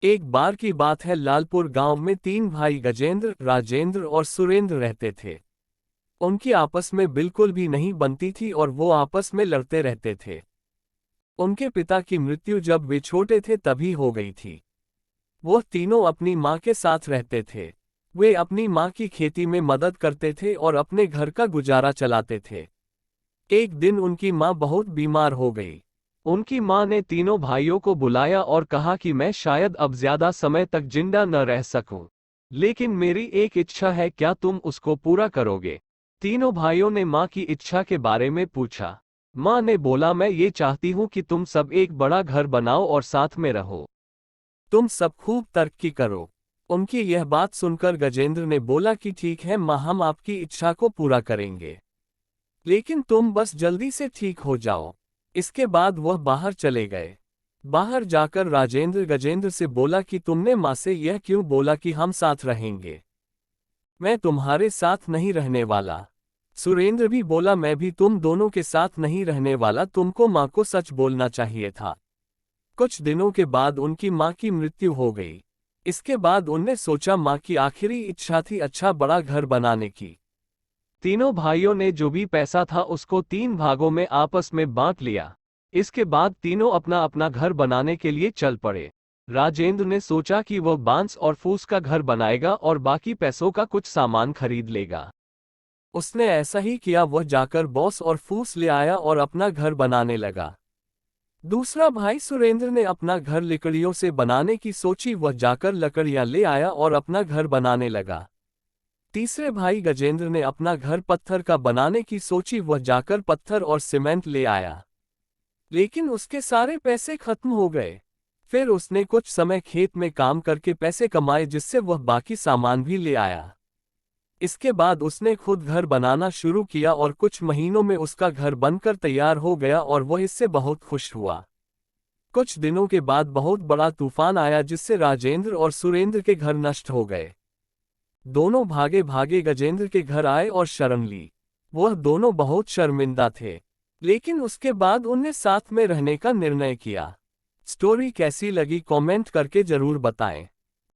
एक बार की बात है, लालपुर गांव में तीन भाई गजेंद्र, राजेंद्र और सुरेंद्र रहते थे। उनकी आपस में बिल्कुल भी नहीं बनती थी और वो आपस में लड़ते रहते थे। उनके पिता की मृत्यु जब वे छोटे थे तभी हो गई थी। वो तीनों अपनी माँ के साथ रहते थे। वे अपनी माँ की खेती में मदद करते थे और अपने घर का गुजारा चलाते थे। एक दिन उनकी माँ बहुत बीमार हो गई। उनकी माँ ने तीनों भाइयों को बुलाया और कहा कि मैं शायद अब ज्यादा समय तक जिंदा न रह सकूं, लेकिन मेरी एक इच्छा है, क्या तुम उसको पूरा करोगे? तीनों भाइयों ने माँ की इच्छा के बारे में पूछा। माँ ने बोला, मैं ये चाहती हूँ कि तुम सब एक बड़ा घर बनाओ और साथ में रहो। तुम सब खूब तरक्की करो। उनकी यह बात सुनकर गजेंद्र ने बोला कि ठीक है माँ, हम आपकी इच्छा को पूरा करेंगे, लेकिन तुम बस जल्दी से ठीक हो जाओ। इसके बाद वह बाहर चले गए। बाहर जाकर राजेंद्र गजेंद्र से बोला कि तुमने माँ से यह क्यों बोला कि हम साथ रहेंगे? मैं तुम्हारे साथ नहीं रहने वाला। सुरेंद्र भी बोला, मैं भी तुम दोनों के साथ नहीं रहने वाला, तुमको माँ को सच बोलना चाहिए था। कुछ दिनों के बाद उनकी माँ की मृत्यु हो गई। इसके बाद उनने सोचा माँ की आखिरी इच्छा थी अच्छा बड़ा घर बनाने की। तीनों भाइयों ने जो भी पैसा था उसको तीन भागों में आपस में बांट लिया। इसके बाद तीनों अपना अपना घर बनाने के लिए चल पड़े। राजेंद्र ने सोचा कि वह बांस और फूस का घर बनाएगा और बाकी पैसों का कुछ सामान खरीद लेगा। उसने ऐसा ही किया, वह जाकर बॉस और फूस ले आया और अपना घर बनाने लगा। दूसरा भाई सुरेंद्र ने अपना घर लकड़ियों से बनाने की सोची, वह जाकर लकड़ियां ले आया और अपना घर बनाने लगा। तीसरे भाई गजेंद्र ने अपना घर पत्थर का बनाने की सोची, वह जाकर पत्थर और सीमेंट ले आया। लेकिन उसके सारे पैसे खत्म हो गए। फिर उसने कुछ समय खेत में काम करके पैसे कमाए, जिससे वह बाकी सामान भी ले आया। इसके बाद उसने खुद घर बनाना शुरू किया और कुछ महीनों में उसका घर बनकर तैयार हो गया और वह इससे बहुत खुश हुआ। कुछ दिनों के बाद बहुत बड़ा तूफान आया, जिससे राजेंद्र और सुरेंद्र के घर नष्ट हो गए। दोनों भागे भागे गजेंद्र के घर आए और शरण ली। वह दोनों बहुत शर्मिंदा थे, लेकिन उसके बाद उन्हें साथ में रहने का निर्णय किया। स्टोरी कैसी लगी कमेंट करके जरूर बताएं।